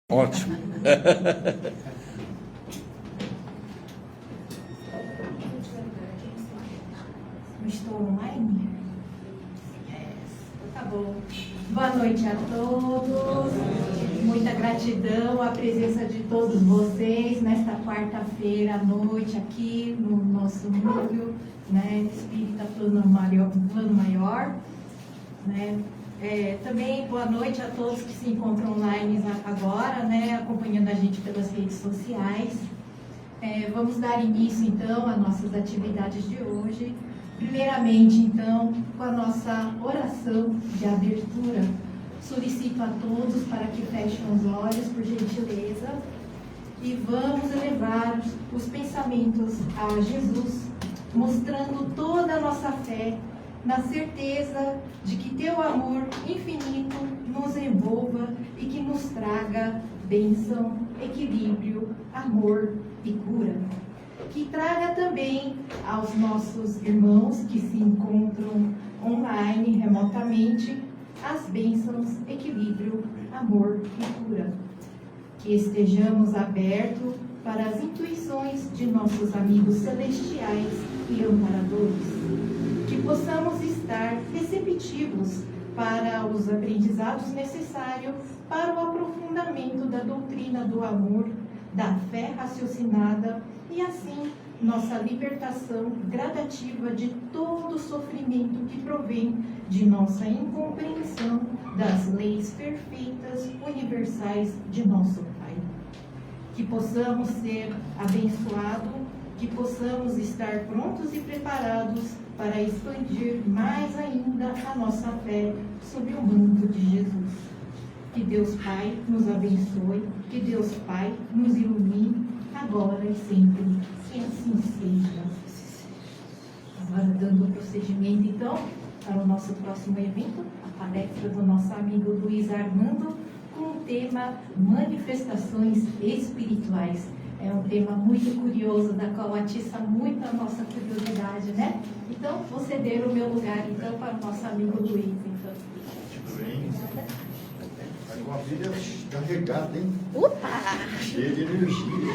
Ótimo. Estou online? Tá bom. Boa noite a todos. Muita gratidão à presença de todos vocês nesta quarta-feira à noite aqui no nosso núcleo, né, Espírita Plano Maior, né? Também boa noite a todos que se encontram online agora, né, acompanhando a gente pelas redes sociais. Vamos dar início então às nossas atividades de hoje. Primeiramente, então, com a nossa oração de abertura, solicito a todos para que fechem os olhos, por gentileza, e vamos elevar os pensamentos a Jesus, mostrando toda a nossa fé, na certeza de que Teu amor infinito nos envolva e que nos traga bênção, equilíbrio, amor e cura. Que traga também aos nossos irmãos que se encontram online, remotamente, as bênçãos, equilíbrio, amor e cura. Que estejamos abertos para as intuições de nossos amigos celestiais e amparadores. Que possamos estar receptivos para os aprendizados necessários para o aprofundamento da doutrina do amor, da fé raciocinada e assim nossa libertação gradativa de todo sofrimento que provém de nossa incompreensão das leis perfeitas universais de nosso Pai. Que possamos ser abençoados, que possamos estar prontos e preparados para expandir mais ainda a nossa fé sob o manto de Jesus. Que Deus Pai nos abençoe, que Deus Pai nos ilumine, agora e sempre. Que assim seja. Agora, dando procedimento, então, para o nosso próximo evento, a palestra do nosso amigo Luiz Armando, com o tema Manifestações Espirituais. É um tema muito curioso, da qual atiça muito a nossa curiosidade, né? Então, vou ceder o meu lugar, então, para o nosso amigo Luiz. Então. Muito bem. Uma vida carregada, hein? Cheia de energia.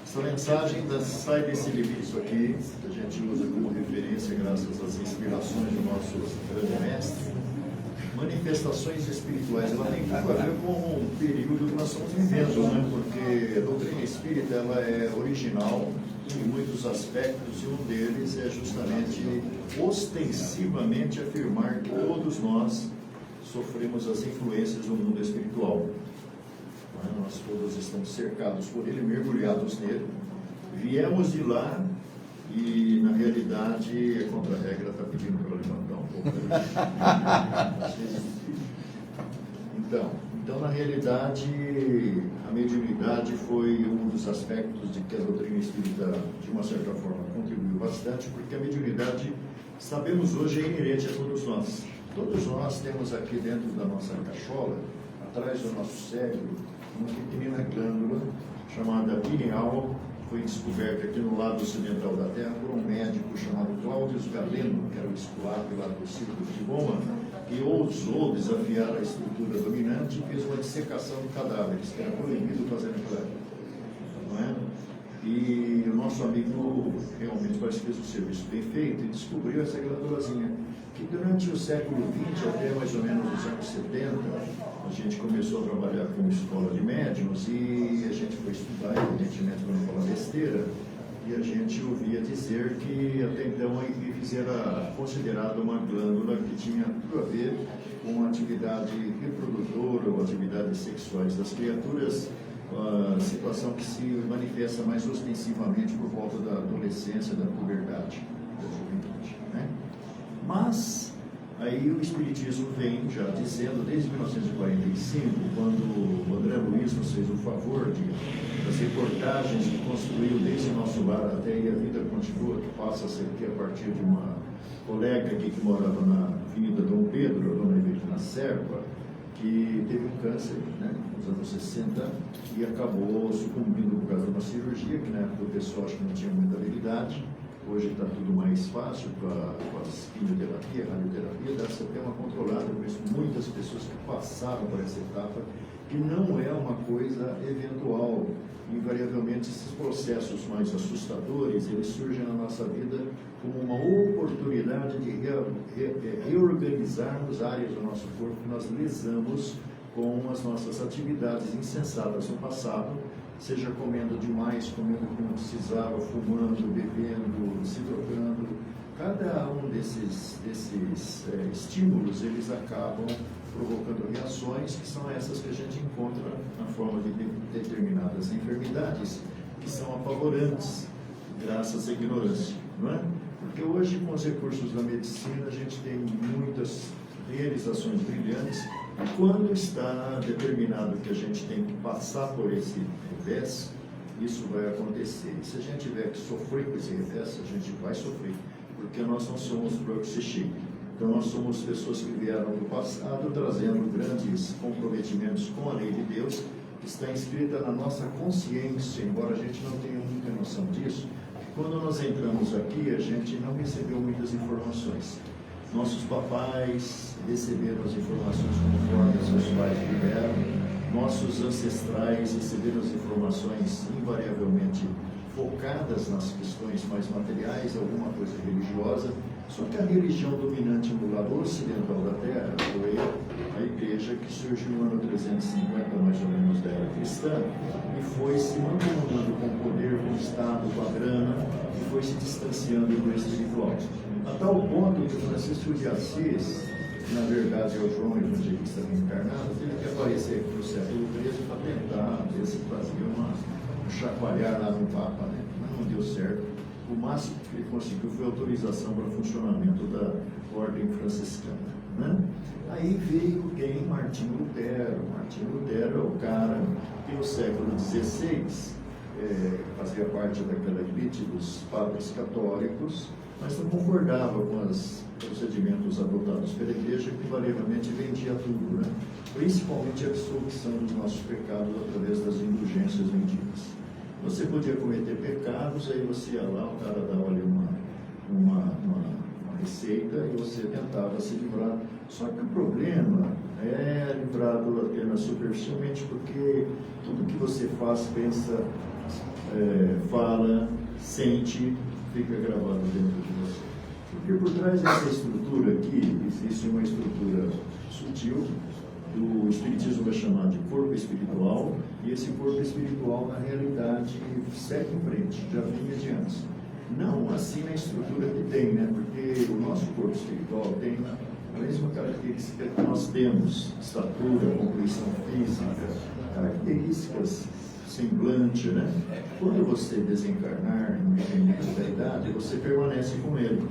Essa mensagem sai desse livro aqui, que a gente usa como referência, graças às inspirações do nosso grande mestre. Manifestações espirituais, ela tem tudo a ver com o período que nós estamos vivendo, né? Porque a doutrina espírita ela é original em muitos aspectos, e um deles é justamente ostensivamente afirmar que todos nós sofremos as influências do mundo espiritual. Nós todos estamos cercados por ele, mergulhados nele. Viemos de lá e, na realidade, a contra-regra está pedindo para eu levantar um pouco. Então, na realidade, a mediunidade foi um dos aspectos de que a doutrina espírita, de uma certa forma, contribuiu bastante, porque a mediunidade, sabemos hoje, é inerente a todos nós. Todos nós temos aqui dentro da nossa cachola, atrás do nosso cérebro, uma pequenina glândula chamada pineal, que foi descoberta aqui no lado ocidental da Terra por um médico chamado Cláudio Galeno, que era o esculápio lá do Círculo de Roma, e ousou desafiar a estrutura dominante e fez uma dissecação de cadáveres, que era proibido fazer naquela época. Não é? E o nosso amigo realmente parece que fez um serviço bem feito e descobriu essa glândulazinha, que durante o século XX, até mais ou menos no século 70, a gente começou a trabalhar como escola de médiuns e a gente foi estudar, evidentemente, para não falar besteira, e a gente ouvia dizer que até então a hipófise era considerada uma glândula que tinha tudo a ver com a atividade reprodutora ou atividades sexuais das criaturas, a situação que se manifesta mais ostensivamente por volta da adolescência, da puberdade, da juventude, né? Mas aí o Espiritismo vem já dizendo, desde 1945, quando o André Luiz nos fez o favor das reportagens que construiu desde nosso lar até aí a vida continua, que passa a ser aqui a partir de uma colega aqui que morava na Avenida Dom Pedro, a dona Evelina Serpa, que teve um câncer, né, nos anos 60, e acabou sucumbindo por causa de uma cirurgia, que na época o pessoal acho que não tinha muita habilidade. Hoje está tudo mais fácil com a quimioterapia, a radioterapia, dá-se até uma controlada. Eu conheço muitas pessoas que passaram por essa etapa que não é uma coisa eventual. Invariavelmente, esses processos mais assustadores, eles surgem na nossa vida como uma oportunidade de reorganizarmos áreas do nosso corpo que nós lesamos com as nossas atividades insensatas no passado, seja comendo demais, comendo o que não precisava, fumando, bebendo, se drogando. Cada um desses estímulos, eles acabam provocando reações que são essas que a gente encontra na forma de determinadas enfermidades, que são apavorantes, graças à ignorância, não é? Porque hoje, com os recursos da medicina, a gente tem muitas realizações brilhantes, e quando está determinado que a gente tem que passar por esse revés, isso vai acontecer. E se a gente tiver que sofrer com esse revés, a gente vai sofrer, porque nós não somos proxy. Então, nós somos pessoas que vieram do passado trazendo grandes comprometimentos com a lei de Deus, que está inscrita na nossa consciência, embora a gente não tenha muita noção disso. Quando nós entramos aqui, a gente não recebeu muitas informações. Nossos papais receberam as informações conforme os seus pais tiveram, nossos ancestrais receberam as informações invariavelmente focadas nas questões mais materiais, alguma coisa religiosa. Só que a religião dominante no lado ocidental da Terra foi a igreja que surgiu no ano 350, mais ou menos, da era cristã, e foi se mancomunando com o poder, com o Estado, com a grana, e foi se distanciando do espiritual. A tal ponto que Francisco de Assis, na verdade é o João Evangelista reencarnado, teve que aparecer aqui no século XIII para tentar ver se fazia um chacoalhar lá no Papa, né? Mas não deu certo. O máximo que ele conseguiu foi autorização para o funcionamento da ordem franciscana, né? Aí veio quem? Martinho Lutero. Martinho Lutero é o cara que no século XVI fazia parte daquela elite dos padres católicos, mas não concordava com os procedimentos adotados pela igreja, que invariavelmente vendia tudo, né? Principalmente a absolvição dos nossos pecados através das indulgências vendidas. Você podia cometer pecados, aí você ia lá, o cara dava ali uma receita e você tentava se livrar. Só que o problema é livrado apenas superficialmente, porque tudo que você faz, pensa, fala, sente, fica gravado dentro de você. Porque por trás dessa estrutura aqui, existe uma estrutura sutil, do Espiritismo vai chamar de corpo espiritual, e esse corpo espiritual, na realidade, segue em frente, já vinha de antes. Não assim na estrutura que tem, né? Porque o nosso corpo espiritual tem a mesma característica que nós temos: estatura, composição física, características, semblante, né? Quando você desencarnar, independente da idade, você permanece com ele,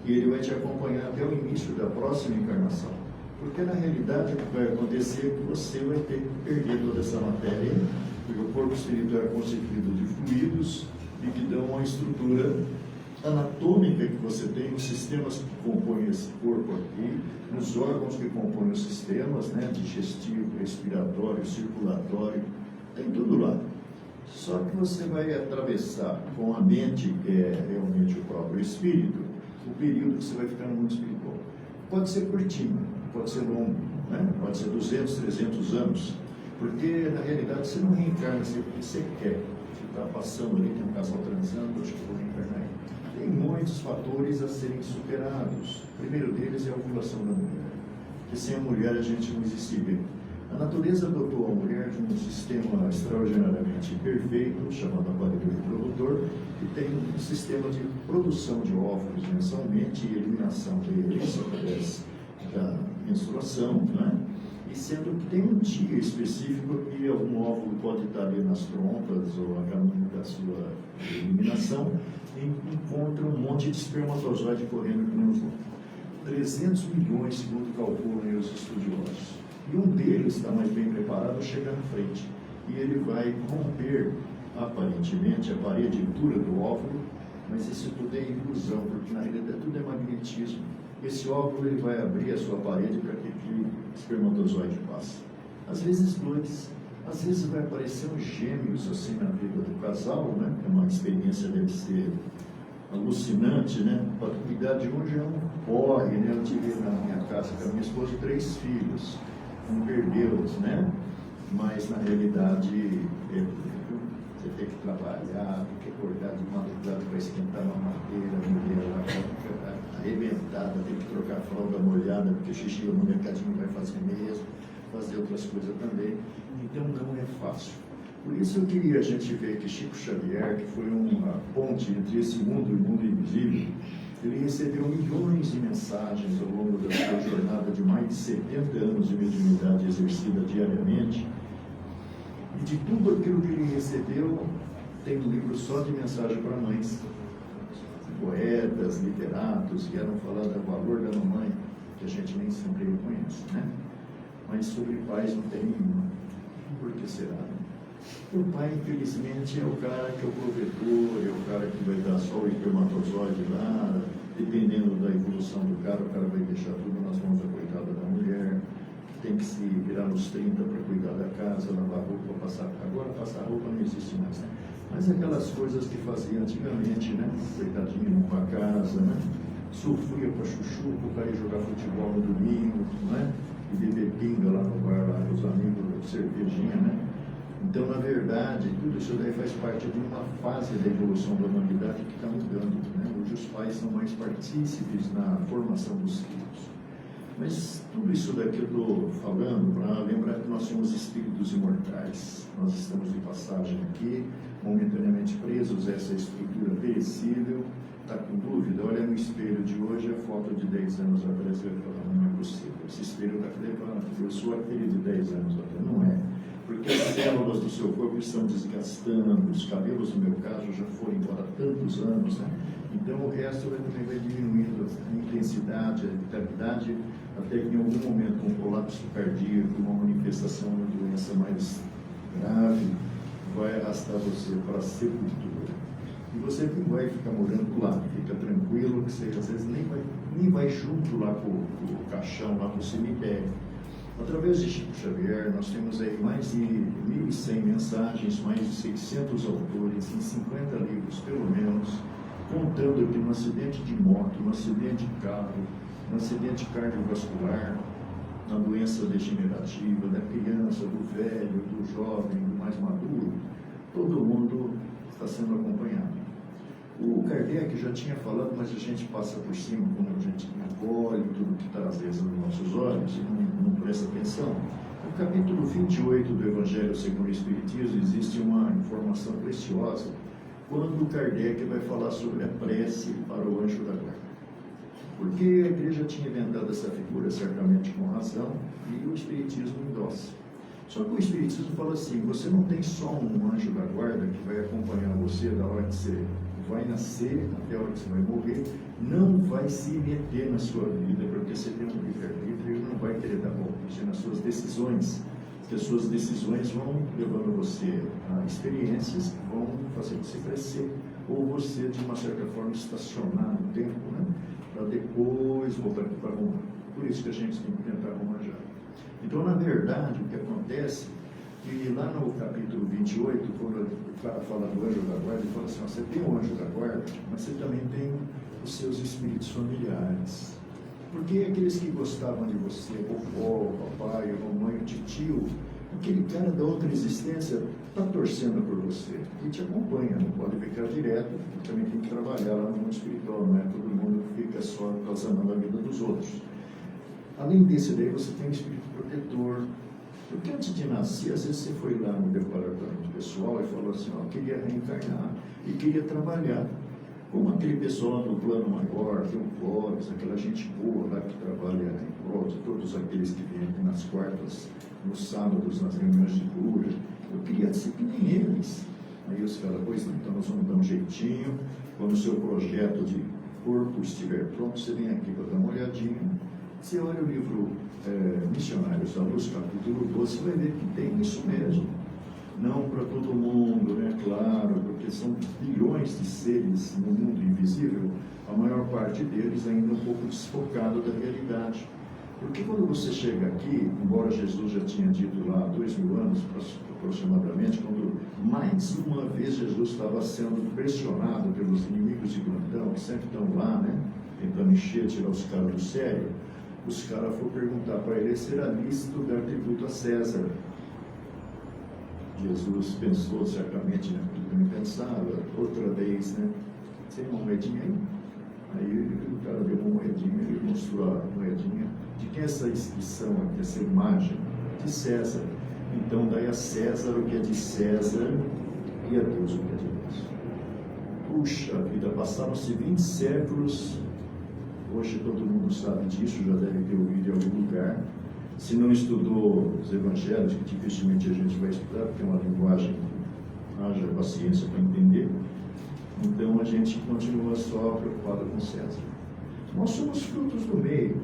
e ele vai te acompanhar até o início da próxima encarnação. Porque na realidade o que vai acontecer é que você vai ter que perder toda essa matéria, porque o corpo espiritual é constituído de fluidos e que dão uma estrutura anatômica que você tem, os sistemas que compõem esse corpo aqui, os órgãos que compõem os sistemas, né, digestivo, respiratório, circulatório, tem tudo lá. Só que você vai atravessar com a mente, que é realmente o próprio espírito, o período que você vai ficar no mundo espiritual. Pode ser curtinho, pode ser longo, né? Pode ser 200, 300 anos, porque na realidade você não reencarna porque você quer. Você está passando ali, tem um casal transando, acho que vou reencarnar aí. Tem muitos fatores a serem superados. O primeiro deles é a ovulação da mulher, porque sem a mulher a gente não existiria. A natureza dotou a mulher de um sistema extraordinariamente perfeito, chamado aparelho reprodutor, que tem um sistema de produção de óvulos mensalmente e eliminação deles através da menstruação, né? E sendo que tem um dia específico que algum óvulo pode estar ali nas trompas ou a caminho da sua eliminação, e encontra um monte de espermatozoide correndo que nem os loucos. 300 milhões, segundo calculam os estudiosos. E um deles está mais bem preparado, chega na frente. E ele vai romper, aparentemente, a parede dura do óvulo, mas isso tudo é ilusão, porque na realidade tudo é magnetismo. Esse óvulo ele vai abrir a sua parede para que aquele espermatozoide passe. Às vezes dois, às vezes vai aparecer uns gêmeos assim na vida do casal, né? É uma experiência, deve ser alucinante, né? A paternidade hoje é um porre, né? Eu tive na minha casa com a minha esposa 3 filhos, não perdeu-os, né? mas na realidade você tem que trabalhar, tem que acordar de madrugada para esquentar uma madeira, a mulher lá fica arrebentada, tem que trocar a fralda molhada, porque xixi no mercadinho vai fazer mesmo, fazer outras coisas também. Então não é fácil. Por isso eu queria a gente ver que Chico Xavier, que foi uma ponte entre esse mundo e o mundo invisível, ele recebeu milhões de mensagens ao longo da sua jornada de mais de 70 anos de mediunidade exercida diariamente. E de tudo aquilo que ele recebeu, tem um livro só de mensagem para mães. Poetas, literatos vieram falar do valor da mamãe, que a gente nem sempre reconhece, né? Mas sobre pais não tem nenhuma. Por que será? O pai, infelizmente, é o cara que é o provedor, é o cara que vai dar só o espermatozoide lá, dependendo da evolução do cara, o cara vai deixar tudo nas mãos da coitada da mulher, que tem que se virar nos 30 para cuidar da casa, lavar roupa, passar. Agora passar roupa não existe mais, né? Mas aquelas coisas que fazia antigamente, né? Coitadinho com a casa, né? Sofria para chuchu, para ir jogar futebol no domingo, né? E beber pinga lá no bar, lá com os amigos, cervejinha, né? Então, na verdade, tudo isso daí faz parte de uma fase da evolução da humanidade que está mudando, né? Hoje os pais são mais partícipes na formação dos filhos. Mas tudo isso daqui eu estou falando para lembrar que nós somos espíritos imortais. Nós estamos de passagem aqui, momentaneamente presos a essa estrutura perecível. Está com dúvida? Olha no espelho de hoje, a foto de 10 anos atrás, vai falar, não é possível. Esse espelho está levando, eu sou aquele de 10 anos atrás. Não é. Porque as células do seu corpo estão desgastando, os cabelos, no meu caso, já foram embora há tantos anos, né? Então o resto também vai diminuindo a intensidade, a vitalidade, até que em algum momento um colapso cardíaco, uma manifestação de uma doença mais grave, vai arrastar você para a sepultura. E você não vai ficar morando lá, fica tranquilo, que você às vezes nem vai junto lá com o caixão, lá no cemitério. Através de Chico Xavier, nós temos aí mais de 1.100 mensagens, mais de 600 autores, em 50 livros pelo menos, contando que no acidente de moto, no acidente de carro, no acidente cardiovascular, na doença degenerativa, da criança, do velho, do jovem, do mais maduro, todo mundo está sendo acompanhado. O Kardec já tinha falado, mas a gente passa por cima quando a gente engole tudo que está às vezes nos nossos olhos e não presta atenção. No capítulo 28 do Evangelho segundo o Espiritismo existe uma informação preciosa quando o Kardec vai falar sobre a prece para o anjo da guarda. Porque a igreja tinha inventado essa figura certamente com razão e o Espiritismo endossa. Só que o Espiritismo fala assim, você não tem só um anjo da guarda que vai acompanhar você da hora que você vai nascer até a hora que você vai morrer, não vai se meter na sua vida, porque você tem um livre-arbítrio e não vai querer dar palpite nas suas decisões, porque as suas decisões vão levando você a experiências que vão fazer você crescer, ou você, de uma certa forma, estacionar no tempo, né? Para depois voltar aqui para arrumar. Por isso que a gente tem que tentar arrumar já. Então, na verdade, o que acontece que lá no capítulo 28, quando o cara fala do anjo da guarda, ele fala assim, você tem o anjo da guarda, mas você também tem os seus espíritos familiares. Porque aqueles que gostavam de você, vovó, papai, mamãe, tio, aquele cara da outra existência está torcendo por você e te acompanha, não pode ficar direto, também tem que trabalhar lá no mundo espiritual, não é todo mundo que fica só causando a vida dos outros. Além desse daí, você tem um espírito protetor. Porque antes de nascer, às vezes você foi lá no departamento pessoal e falou assim, ó, queria reencarnar e queria trabalhar. Como aquele pessoal do plano maior, tem o Clóvis, aquela gente boa lá que trabalha em prol de todos aqueles que vêm aqui nas quartas, nos sábados, nas reuniões de cura, eu queria ser que nem eles. Aí os caras, pois não, então nós vamos dar um jeitinho, quando o seu projeto de corpo estiver pronto, você vem aqui para dar uma olhadinha. Você olha o livro Missionários da Luz, capítulo 12, você vai ver que tem isso mesmo. Não para todo mundo, né? Claro, porque são bilhões de seres no mundo invisível, a maior parte deles ainda um pouco desfocado da realidade. Porque quando você chega aqui, embora Jesus já tinha dito lá há 2000 anos aproximadamente, quando mais uma vez Jesus estava sendo pressionado pelos inimigos de plantão, que sempre estão lá, né? Tentando encher, tirar os caras do sério, os caras foram perguntar para ele se era lícito dar tributo a César. Jesus pensou certamente naquilo que eu pensava, outra vez, né? Tem uma moedinha aí? Aí o cara deu uma moedinha, ele mostrou a moedinha. De quem é essa inscrição aqui, essa imagem? De César. Então, dai a César o que é de César e a Deus o que é de Deus. Puxa vida, passaram-se 20 séculos, hoje todo mundo sabe disso, já deve ter ouvido em algum lugar. Se não estudou os evangelhos, que dificilmente a gente vai estudar, porque é uma linguagem que haja paciência para entender, então a gente continua só preocupado com César. Nós somos frutos do meio.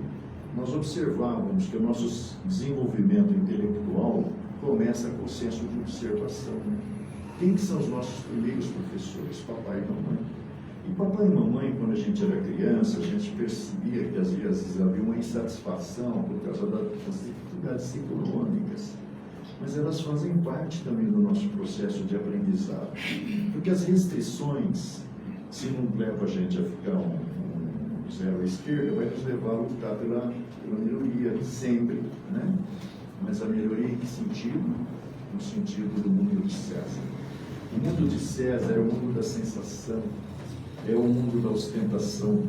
Nós observávamos que o nosso desenvolvimento intelectual começa com o senso de observação. Quem que são os nossos primeiros professores? Papai e mamãe. E papai e mamãe, quando a gente era criança, a gente percebia que às vezes havia uma insatisfação por causa das dificuldades econômicas. Mas elas fazem parte também do nosso processo de aprendizado. Porque as restrições, se não leva a gente a ficar um zero à esquerda, vai nos levar a lutar pela melhoria, sempre, né? Mas a melhoria em que sentido? No sentido do mundo de César. O mundo de César é o mundo da sensação, é o mundo da ostentação,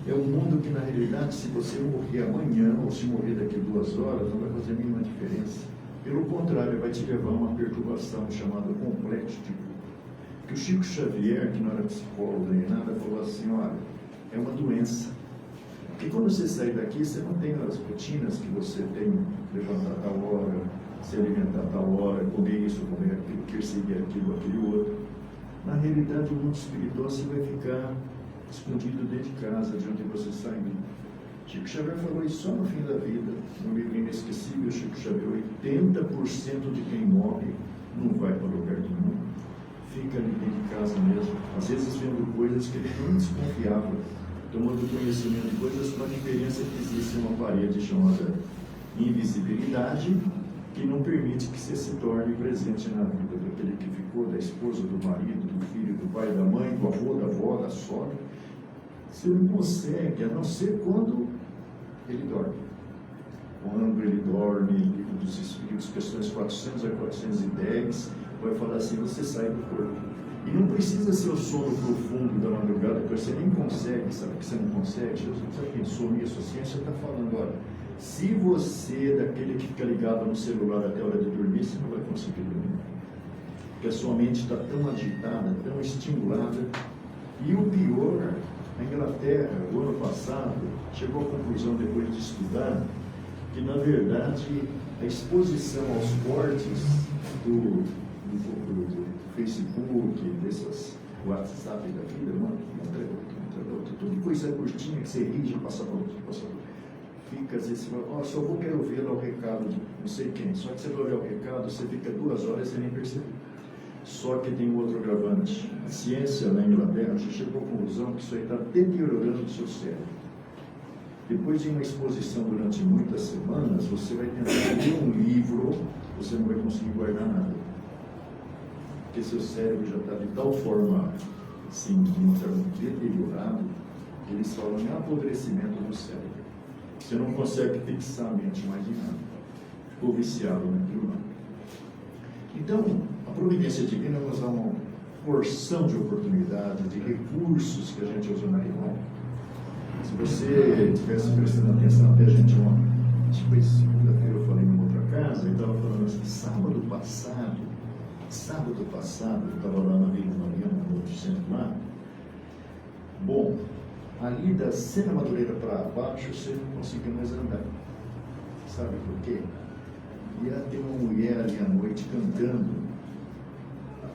é um mundo que, na realidade, se você morrer amanhã ou se morrer daqui a 2 horas, não vai fazer a mínima diferença. Pelo contrário, vai te levar a uma perturbação chamada complexo de culpa. Que o Chico Xavier, que não era psicólogo nem nada, falou assim, olha, é uma doença. Porque quando você sair daqui, você não tem as rotinas que você tem, levantar a tal hora, se alimentar a tal hora, comer isso, comer aquilo, perseguir aquilo, aquele outro. Na realidade, o mundo espiritual você vai ficar escondido dentro de casa, de onde você saiu. Chico Xavier falou isso só no fim da vida. No livro inesquecível, Chico Xavier, 80% de quem morre não vai para lugar nenhum. Fica ali dentro de casa mesmo. Às vezes vendo coisas que ele não desconfiava, tomando conhecimento de coisas com a diferença que existe uma parede chamada invisibilidade, que não permite que você se torne presente na vida daquele que ficou, da esposa, do marido, do filho, do pai, da mãe, do avô, da avó, da sogra. Você não consegue, a não ser quando ele dorme. Quando ele dorme, livro dos Espíritos, questões 400 a 410, vai falar assim, você sai do corpo. E não precisa ser o sono profundo da madrugada, que você nem consegue, sabe que você não consegue? Jesus já pensou nisso, a ciência está falando, olha, se você, daquele que fica ligado no celular até a hora de dormir, você não vai conseguir dormir. Porque a sua mente está tão agitada, tão estimulada. E o pior, a Inglaterra, o ano passado, chegou à conclusão, depois de estudar, que na verdade a exposição aos cortes do Facebook, desses WhatsApp da vida, mano, tudo coisa curtinha que você rige, passa por outro, passa por outro. Fica às vezes, só vou quero ver lá o recado de não sei quem. Só que você vai olhar o recado, você fica 2 horas e você nem percebe. Só que tem um outro agravante. A ciência na Inglaterra já chegou à conclusão que isso aí está deteriorando o seu cérebro. Depois de uma exposição durante muitas semanas, você vai tentar ler um livro, você não vai conseguir guardar nada. Porque seu cérebro já está de tal forma, assim, deteriorado, que eles falam em apodrecimento do cérebro. Você não consegue fixar a mente mais em nada. Ficou viciado naquilo lá. Então, a providência divina nos dá uma porção de oportunidades, de recursos que a gente usa na reunião. Se você estivesse prestando atenção até a gente ontem, acho que foi segunda-feira eu falei em outra casa, e estava falando assim, sábado passado, eu estava lá na Vila Mariana, no outro centro lá. Bom, ali da Sena Madureira para baixo, você não conseguia mais andar. Sabe por quê? Ia ter uma mulher ali à noite cantando,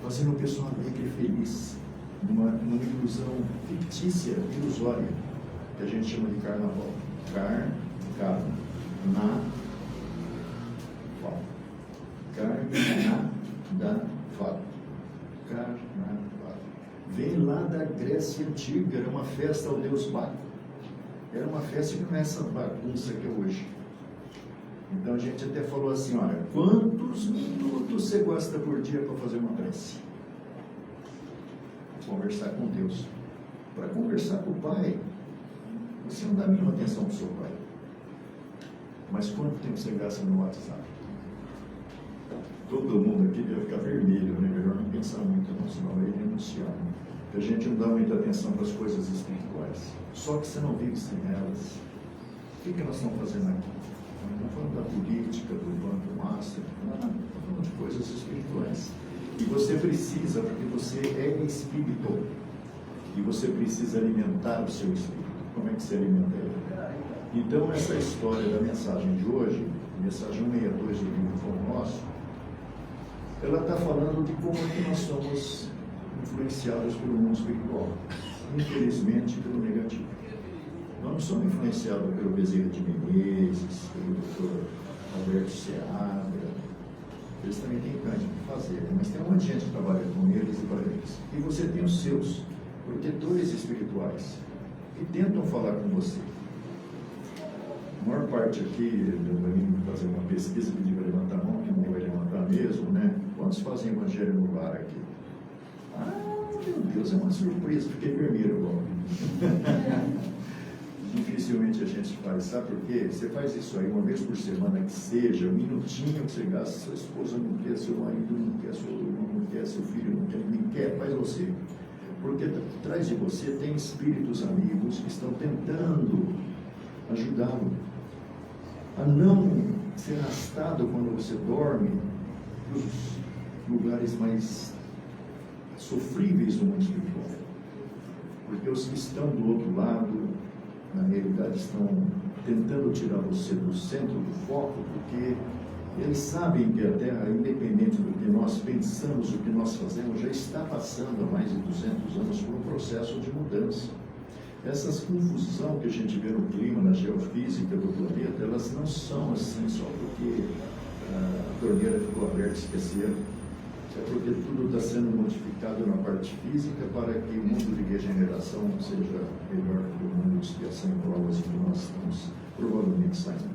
fazendo o pessoal alegre e feliz, numa ilusão fictícia, ilusória, que a gente chama de carnaval. Carnaval. Vem lá da Grécia Antiga, era uma festa ao deus Baco. Era uma festa que não é essa bagunça que é hoje. Então a gente até falou assim, olha, quantos minutos você gosta por dia para fazer uma prece? Conversar com Deus. Para conversar com o Pai, você não dá a mínima atenção para o seu Pai. Mas quanto tempo você gasta no WhatsApp? todo mundo aqui deve ficar vermelho, né? Melhor não pensar muito, não, senão vai renunciar. Né? A gente não dá muita atenção para as coisas espirituais. Só que você não vive sem elas. O que nós estamos fazendo aqui? Não estamos falando da política, do Banco Master, não, estamos falando de coisas espirituais. E você precisa, porque você é espírito. E você precisa alimentar o seu espírito. Como é que se alimenta ele? Então, essa história da mensagem de hoje, mensagem 162 do livro Pão Nosso, ela está falando de como é que nós somos influenciados pelo mundo espiritual. Infelizmente, pelo negativo. Nós não somos influenciados pelo Bezerra de Menezes, pelo Dr. Alberto Seabra. Eles também têm canto para fazer, mas tem um monte de gente que trabalha com eles e para eles. E você tem os seus protetores espirituais que tentam falar com você. A maior parte aqui, vai vir fazer uma pesquisa, pedir para levantar a mão, que ninguém vai levantar mesmo, né? Quantos fazem evangelho no lar aqui? Ah, meu Deus, é uma surpresa, fiquei vermelho agora. Dificilmente a gente faz, sabe por quê? Você faz isso aí uma vez por semana, que seja, um minutinho que você gasta, sua esposa não quer, seu marido não quer, seu irmão não quer, seu filho não quer, ninguém quer, faz você. Porque atrás de você tem espíritos amigos que estão tentando ajudá-lo a não ser arrastado quando você dorme nos lugares mais sofríveis do mundo espiritual. Porque os que estão do outro lado, na realidade, estão tentando tirar você do centro do foco, porque eles sabem que a Terra, independente do que nós pensamos, o que nós fazemos, já está passando há mais de 200 anos por um processo de mudança. Essas confusão que a gente vê no clima, na geofísica do planeta, elas não são assim só porque a torneira ficou aberta, esqueceram. É porque tudo está sendo modificado na parte física para que o mundo de regeneração seja melhor que o mundo de expiação e provas que nós estamos provavelmente saindo.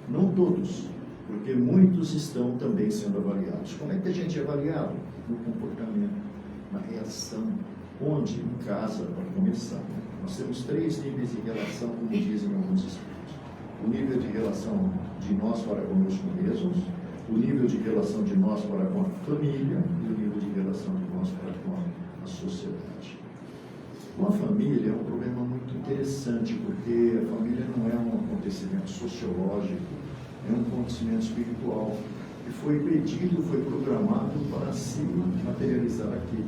Não todos, porque muitos estão também sendo avaliados. Como é que a gente é avaliado? No comportamento, na reação. Onde? Em casa, para começar. Nós temos 3 níveis de relação, como dizem alguns espíritos. O nível de relação de nós para conosco mesmos, o nível de relação de nós para com a família e o nível de relação de nós para com a sociedade. Com a família é um problema muito interessante, porque a família não é um acontecimento sociológico, é um acontecimento espiritual, que foi pedido, foi programado para se materializar aqui.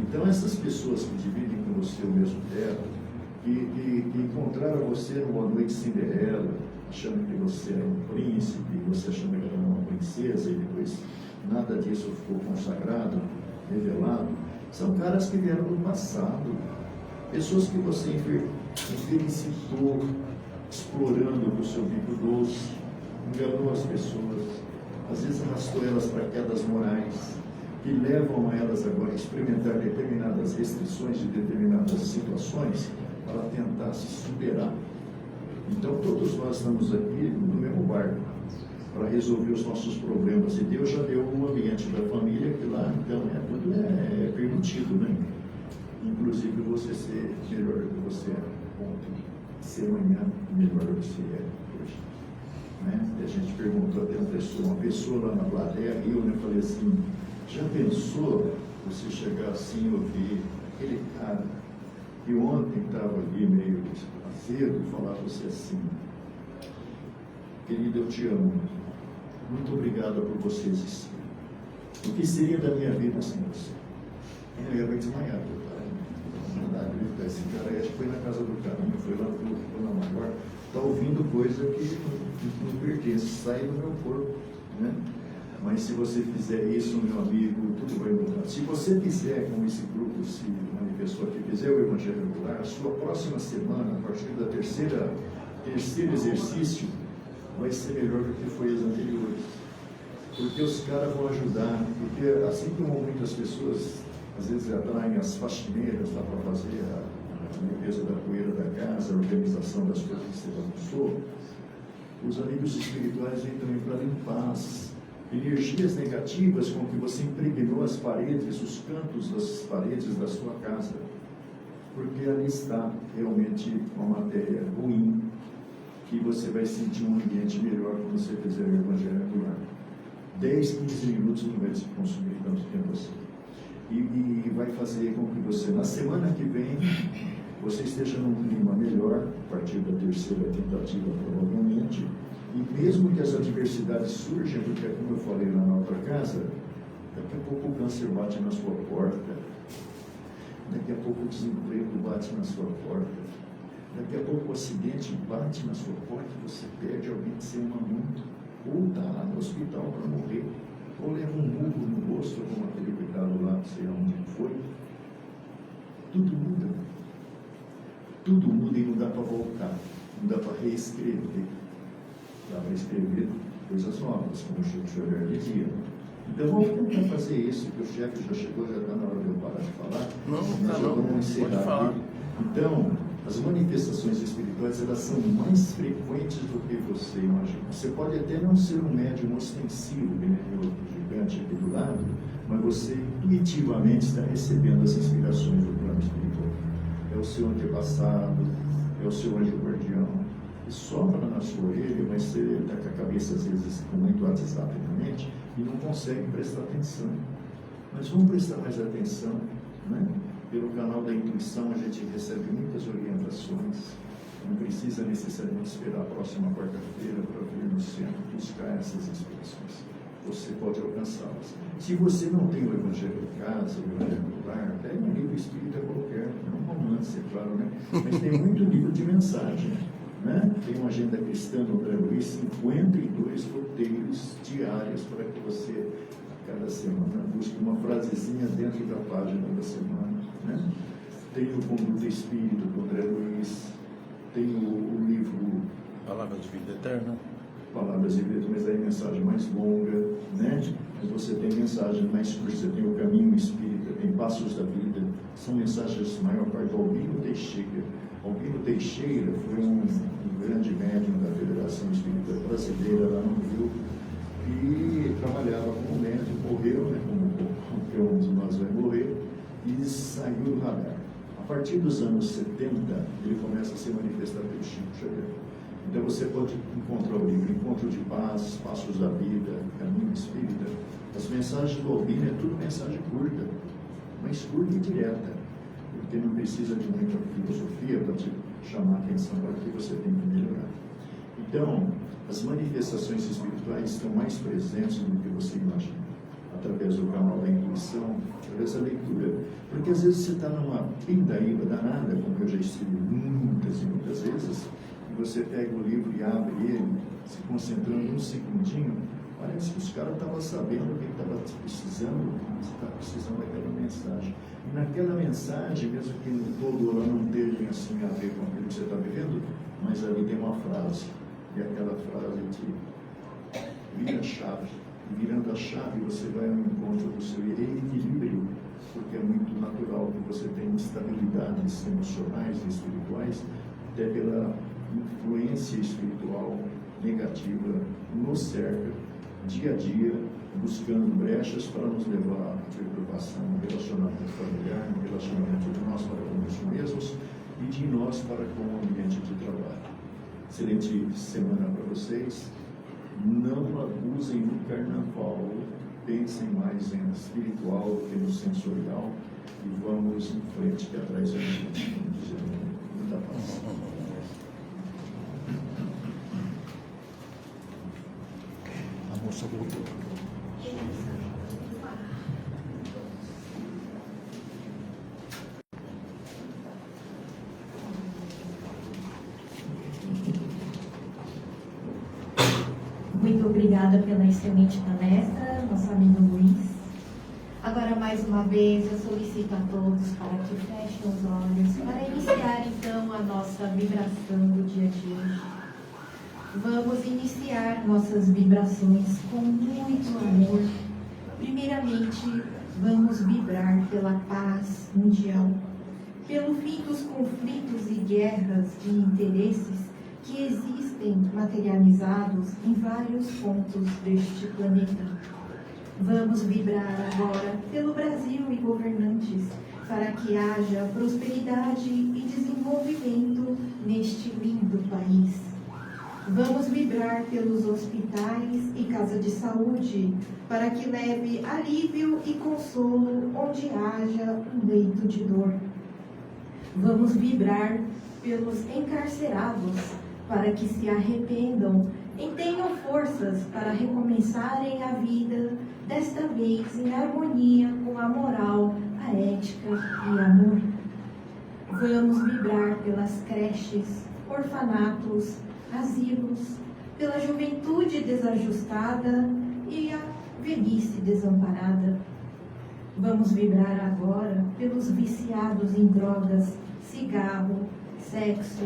Então, essas pessoas que dividem com você o mesmo teto, que encontraram você numa noite Cinderela, achando que você era um príncipe, você achando que era uma princesa, e depois nada disso ficou consagrado, revelado, são caras que vieram do passado, pessoas que você infelicitou, explorando o seu bico doce, enganou as pessoas, às vezes arrastou elas para quedas morais, que levam a elas agora a experimentar determinadas restrições de determinadas situações para tentar se superar. Então, todos nós estamos aqui no mesmo barco para resolver os nossos problemas. E Deus já deu um ambiente da família que lá, então, tudo é permitido, né? Inclusive você ser melhor do que você era ontem, ser amanhã melhor do que você é hoje. Né? E a gente perguntou até uma pessoa lá na plateia, e eu falei assim, já pensou você chegar assim e ouvir aquele cara que ontem estava ali meio azedo e falar você assim, querido, eu te amo, muito obrigado por você existir. O que seria da minha vida sem você? Eu ia desmaiar, esse cara acho que foi na casa do caminho, foi lá na Maior, está ouvindo coisa que não pertence, sai do meu corpo, né? Mas se você fizer isso, meu amigo, tudo vai mudar. Se você fizer, como esse grupo se manifestou aqui, fizer o Evangelho regular, a sua próxima semana, a partir da terceiro exercício, vai ser melhor do que foi as anteriores. Porque os caras vão ajudar, porque assim como muitas pessoas, às vezes atraem as faxineiras lá para fazer a limpeza da poeira da casa, a organização das coisas que você bagunçou, os amigos espirituais vêm também para limpar as energias negativas com que você impregnou as paredes, os cantos das paredes da sua casa, porque ali está realmente uma matéria ruim, que você vai sentir um ambiente melhor quando você fizer o Evangelho regular. 10, 15 minutos não vai te consumir tanto tempo assim. E vai fazer com que você, na semana que vem, você esteja num clima melhor, a partir da terceira tentativa, provavelmente, e mesmo que as adversidades surjam, porque, como eu falei lá na outra casa, daqui a pouco o câncer bate na sua porta, daqui a pouco o desemprego bate na sua porta, daqui a pouco o acidente bate na sua porta e você perde alguém que você ama muito, ou está lá no hospital para morrer, ou leva um murro no rosto, como aquele pecado lá, não sei onde foi. Tudo muda. Tudo muda e não dá para voltar, não dá para reescrever. Dá para escrever coisas novas, como o Chico Xavier dizia. Então vamos tentar fazer isso, que o chefe já chegou, já está na hora de eu parar de falar. Vamos encerrar aqui. Então, as manifestações espirituais, elas são mais frequentes do que você imagina. Você pode até não ser um médium ostensivo, que nem o gigante aqui do lado, mas você intuitivamente está recebendo as inspirações do plano espiritual. É o seu antepassado, é o seu anjo guardião, que sopra na sua orelha, mas você está com a cabeça às vezes com muito WhatsApp na mente e não consegue prestar atenção. Mas vamos prestar mais atenção, né? Pelo canal da intuição a gente recebe muitas orientações, não precisa necessariamente esperar a próxima quarta-feira para vir no centro buscar essas inspirações. Você pode alcançá-las. Se você não tem o Evangelho em casa, o Evangelho no lar, pega um livro espírita qualquer, não um romance, é claro, né? Mas tem muito livro de mensagem, né? Tem uma agenda cristã no André Luiz, 52 roteiros diários para que você, a cada semana, busque uma frasezinha dentro da página da semana, né? Tem o Conduta Espírita do André Luiz, tem o livro Palavras de Vida Eterna. Palavras de Vida, mas aí mensagem mais longa, né? Mas você tem mensagem mais curta, você tem o Caminho Espírita, tem Passos da Vida, são mensagens, a maior parte, do Albino Teixeira. Albino Teixeira foi um grande médium da Federação Espírita Brasileira lá no Rio e trabalhava como médium, morreu, né? Como qualquer um de nós vai morrer, e saiu do radar. A partir dos anos 70, ele começa a se manifestar pelo Chico Xavier. Então você pode encontrar o livro Encontro de Paz, Passos da Vida, Caminho Espírita. As mensagens do Albino é tudo mensagem curta, mas curta e direta, porque não precisa de muita filosofia para te chamar a atenção para que você tem que melhorar. Então, as manifestações espirituais estão mais presentes do que você imagina, através do canal da intuição, através da leitura. Porque às vezes você está numa pindaíba danada, como eu já estive muitas e muitas vezes, você pega o livro e abre ele, se concentrando um segundinho, parece que os caras estavam sabendo o que estava precisando, você está precisando daquela mensagem. E naquela mensagem, mesmo que no todo ela não esteja assim a ver com aquilo que você está vivendo, mas ali tem uma frase, e aquela frase te vira a chave. E virando a chave, você vai ao encontro do seu equilíbrio, porque é muito natural que você tenha instabilidades emocionais e espirituais, até pela influência espiritual negativa nos cerca dia a dia, buscando brechas para nos levar à preocupação no relacionamento familiar, no relacionamento de nós para conosco mesmos e de nós para com o ambiente de trabalho. Excelente semana para vocês. Não abusem no carnaval, pensem mais em espiritual do que no sensorial e vamos em frente, que atrás a gente tem que dizer muita paz. A moça voltou. Muito obrigada pela excelente palestra, nosso amigo Luiz. Agora, mais uma vez, eu solicito a todos para que fechem os olhos, para iniciar, então, a nossa vibração do dia de hoje. Vamos iniciar nossas vibrações com muito amor. Primeiramente, vamos vibrar pela paz mundial, pelo fim dos conflitos e guerras de interesses que existem materializados em vários pontos deste planeta. Vamos vibrar agora pelo Brasil e governantes, para que haja prosperidade e desenvolvimento neste lindo país. Vamos vibrar pelos hospitais e casa de saúde, para que leve alívio e consolo onde haja um leito de dor. Vamos vibrar pelos encarcerados, para que se arrependam e tenham forças para recomeçarem a vida, desta vez em harmonia com a moral, a ética e amor. Vamos vibrar pelas creches, orfanatos, asilos, pela juventude desajustada e a velhice desamparada. Vamos vibrar agora pelos viciados em drogas, cigarro, sexo,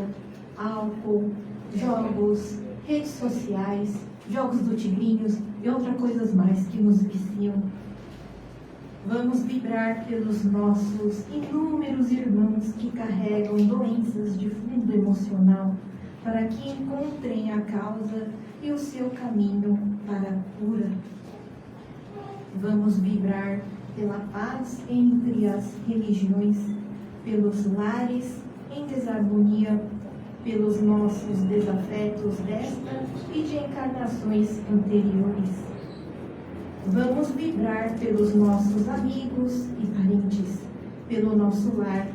álcool, jogos, redes sociais, jogos do tigrinhos e outras coisas mais que nos viciam. Vamos vibrar pelos nossos inúmeros irmãos que carregam doenças de fundo emocional, para que encontrem a causa e o seu caminho para a cura. Vamos vibrar pela paz entre as religiões, pelos lares em desarmonia, pelos nossos desafetos desta e de encarnações anteriores. Vamos vibrar pelos nossos amigos e parentes, pelo nosso lar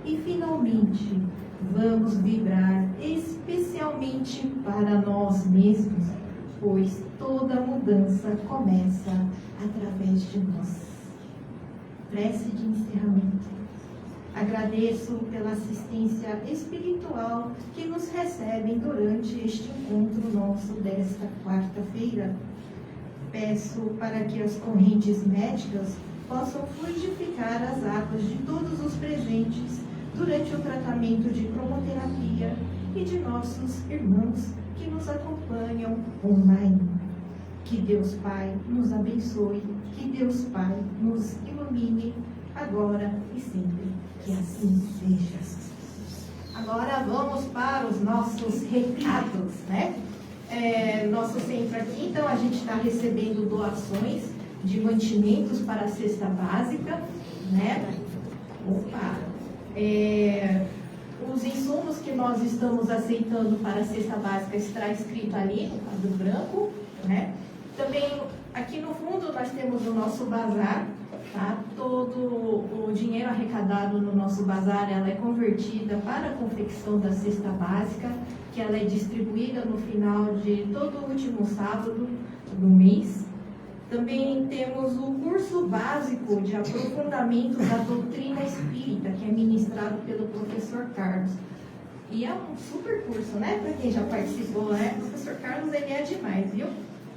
e, finalmente, vamos vibrar especialmente para nós mesmos, pois toda mudança começa através de nós. Prece de encerramento. Agradeço pela assistência espiritual que nos recebem durante este encontro nosso desta quarta-feira. Peço para que as correntes médicas possam fluidificar as águas de todos os presentes durante o tratamento de cromoterapia e de nossos irmãos que nos acompanham online. Que Deus Pai nos abençoe, que Deus Pai nos ilumine agora e sempre. Que assim seja. Agora vamos para os nossos recados, né? Nosso centro aqui, então, a gente está recebendo doações de mantimentos para a cesta básica, né? Os insumos que nós estamos aceitando para a cesta básica está escrito ali no quadro branco, né? Também aqui no fundo nós temos o nosso bazar, tá? Todo o dinheiro arrecadado no nosso bazar, ela é convertida para a confecção da cesta básica, que ela é distribuída no final de todo o último sábado do mês. Também temos o curso básico de aprofundamento da doutrina espírita, que é ministrado pelo professor Carlos. E é um super curso, né? Para quem já participou, né? O professor Carlos, ele é demais, viu?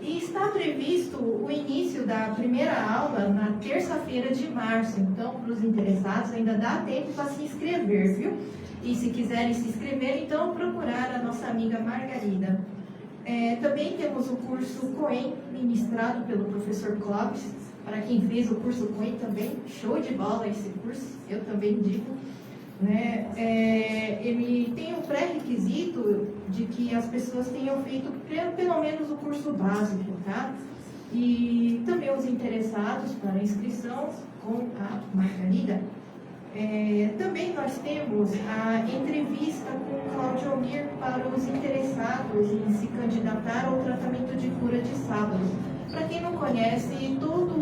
E está previsto o início da primeira aula na terça-feira de março. Então, para os interessados, ainda dá tempo para se inscrever, viu? E se quiserem se inscrever, então procurar a nossa amiga Margarida. Também temos o curso Coen, ministrado pelo professor Clóvis. Para quem fez o curso Coen também, show de bola esse curso, eu também digo. Né? Ele tem um pré-requisito de que as pessoas tenham feito pelo menos o curso básico, tá? E também os interessados para inscrição com a Margarida. Também nós temos a entrevista com o Cláudio Almir para os interessados em se candidatar ao tratamento de cura de sábado. Para quem não conhece, todo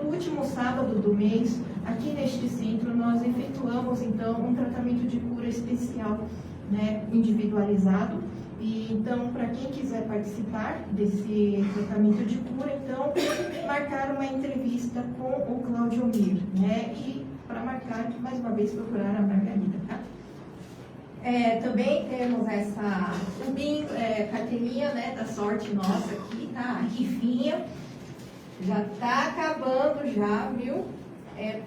último sábado do mês, aqui neste centro, nós efetuamos então um tratamento de cura especial, né, individualizado. E então, para quem quiser participar desse tratamento de cura, então, marcar uma entrevista com o Cláudio Almir, né? E para marcar, mais uma vez, procurar a Margarida, tá? Também temos essa carteirinha, né, da sorte nossa aqui, tá? A rifinha já está acabando já, viu?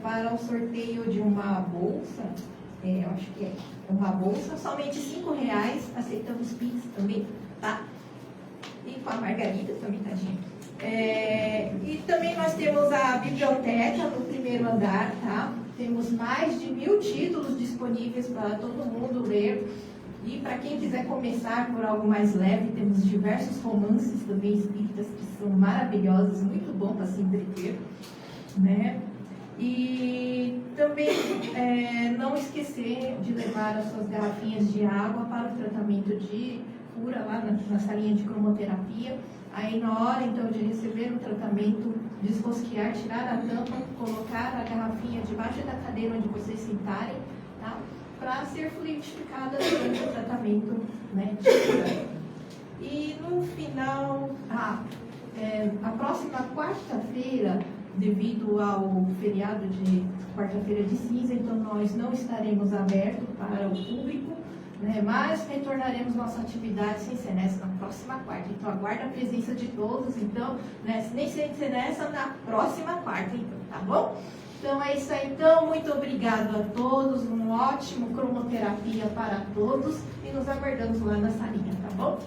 Para o sorteio de uma bolsa, eu acho que é uma bolsa, somente R$5, aceitamos Pix também, tá? E com a Margarida também, tadinha. E também nós temos a biblioteca no primeiro andar, tá? Temos mais de 1000 títulos disponíveis para todo mundo ler. E para quem quiser começar por algo mais leve, temos diversos romances também espíritas que são maravilhosos, muito bom para se entreter, né? E também não esquecer de levar as suas garrafinhas de água para o tratamento de cura lá na salinha de cromoterapia. Aí na hora então de receber o tratamento, desrosquear, tirar a tampa, colocar a garrafinha debaixo da cadeira onde vocês sentarem, tá? Para ser fluidificada durante o tratamento, né, de cura. E no final, a próxima quarta-feira, devido ao feriado de quarta-feira de cinza, então nós não estaremos abertos para o público, né, mas retornaremos nossa atividade sem ser nessa na próxima quarta. Então aguarda a presença de todos, então, né, nem sem ser nessa, na próxima quarta, então, tá bom? Então é isso aí, então, muito obrigado a todos, um ótimo cromoterapia para todos e nos aguardamos lá na salinha, tá bom?